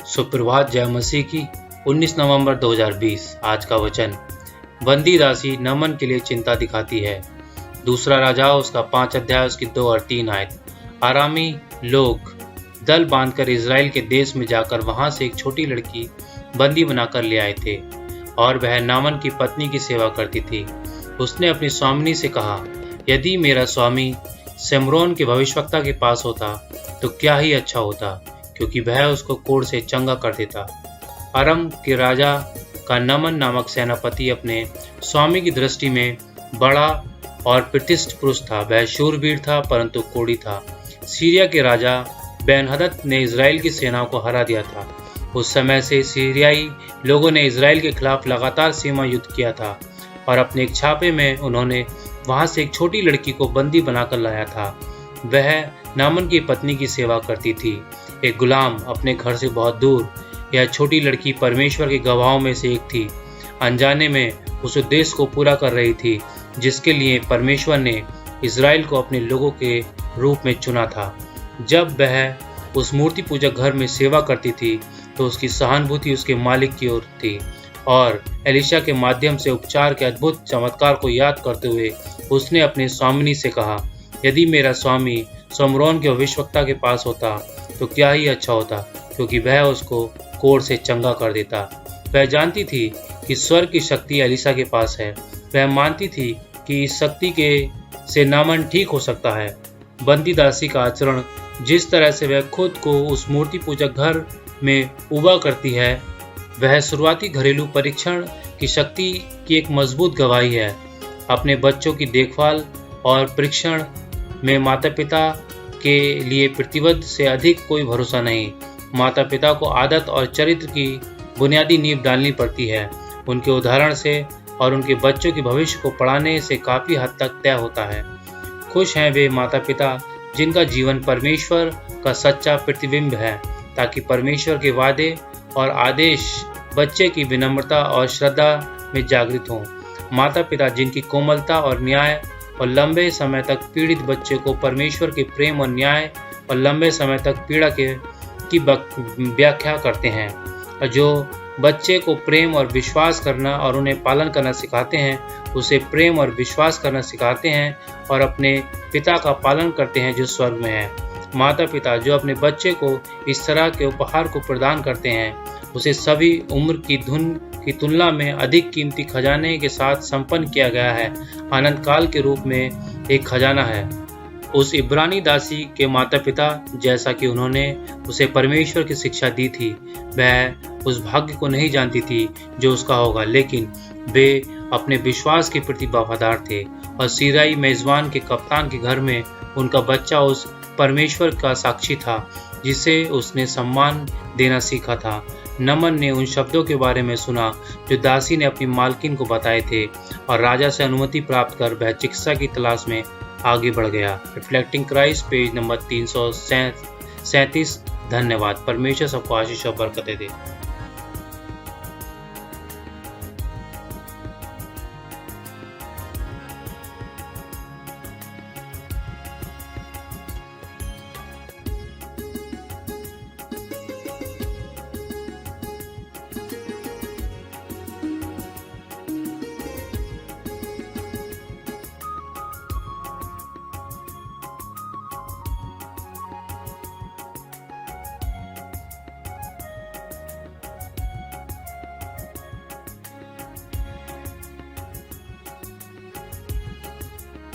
सुप्रभात जय मसीह की। 19 नवंबर 2020। आज का वचन, बंदी दासी नमन के लिए चिंता दिखाती है। दूसरा राजा उसका 5 अध्याय उसकी 2 और 3 आयत। आरामी लोग दल बांधकर इज़राइल के देश में जाकर वहां से एक छोटी लड़की बंदी बनाकर ले आए थे और वह नामन की पत्नी की सेवा करती थी। उसने अपनी स्वामिनी से कहा, यदि मेरा स्वामी सिम्रोन के भविष्यवक्ता के पास होता तो क्या ही अच्छा होता, क्योंकि वह उसको कोढ़ से चंगा कर देता। अरम के राजा का नमन नामक सेनापति अपने स्वामी की दृष्टि में बड़ा और प्रतिष्ठित पुरुष था। वह शूरवीर था परंतु कोढ़ी था। सीरिया के राजा बेन-हदद ने इज़राइल की सेनाओं को हरा दिया था। उस समय से सीरियाई लोगों ने इज़राइल के खिलाफ लगातार सीमा युद्ध किया था और अपने एक छापे में उन्होंने वहां से एक छोटी लड़की को बंदी बनाकर लाया था। वह नामन की पत्नी की सेवा करती थी। एक गुलाम अपने घर से बहुत दूर। यह छोटी लड़की परमेश्वर के गवाहों में से एक थी। अनजाने में उस उद्देश्य को पूरा कर रही थी जिसके लिए परमेश्वर ने इज़राइल को अपने लोगों के रूप में चुना था। जब वह उस मूर्ति पूजक घर में सेवा करती थी तो उसकी सहानुभूति उसके मालिक की ओर थी और एलिशा के माध्यम से उपचार के अद्भुत चमत्कार को याद करते हुए उसने अपने स्वामिनी से कहा, यदि मेरा स्वामी सिम्रोन के भविष्यवक्ता के पास होता तो क्या ही अच्छा होता, क्योंकि वह उसको कोढ़ से चंगा कर देता। वह जानती थी कि स्वर्ग की शक्ति एलिशा के पास है। वह मानती थी कि इस शक्ति से नामन ठीक हो सकता है। बंदी दासी का आचरण, जिस तरह से वह खुद को उस मूर्ति पूजक घर में उबा करती है, वह शुरुआती घरेलू परीक्षण की शक्ति की एक मजबूत गवाही है। अपने बच्चों की देखभाल और परीक्षण में माता पिता के लिए प्रतिबद्ध से अधिक कोई भरोसा नहीं। माता पिता को आदत और चरित्र की बुनियादी नींव डालनी पड़ती है। उनके उदाहरण से और उनके बच्चों के भविष्य को पढ़ाने से काफ़ी हद तक तय होता है। खुश हैं वे माता पिता जिनका जीवन परमेश्वर का सच्चा प्रतिबिंब है, ताकि परमेश्वर के वादे और आदेश बच्चे की विनम्रता और श्रद्धा में जागृत हों। माता पिता जिनकी कोमलता और न्याय और लंबे समय तक पीड़ित बच्चे को परमेश्वर के प्रेम और न्याय और लंबे समय तक पीड़ा की व्याख्या करते हैं, और जो बच्चे को प्रेम और विश्वास करना और उन्हें पालन करना सिखाते हैं, उसे प्रेम और विश्वास करना सिखाते हैं और अपने पिता का पालन करते हैं जो स्वर्ग में है। माता पिता जो अपने बच्चे को इस तरह के उपहार को प्रदान करते हैं, उसे सभी उम्र की धुन की तुलना में अधिक कीमती खजाने के साथ संपन्न किया गया है। अनंत काल के रूप में एक खजाना है। उस इब्रानी दासी के माता पिता, जैसा कि उन्होंने उसे परमेश्वर की शिक्षा दी थी, वह उस भाग्य को नहीं जानती थी जो उसका होगा, लेकिन वे अपने विश्वास के प्रति वफादार थे और सीरियाई मेजबान के कप्तान के घर में उनका बच्चा उस परमेश्वर का साक्षी था जिसे उसने सम्मान देना सीखा था। नमन ने उन शब्दों के बारे में सुना जो दासी ने अपनी मालकिन को बताए थे और राजा से अनुमति प्राप्त कर वह चिकित्सा की तलाश में आगे बढ़ गया। Reflecting Christ, page number 337। धन्यवाद। परमेश्वर सबको आशीष और बरकतें दे।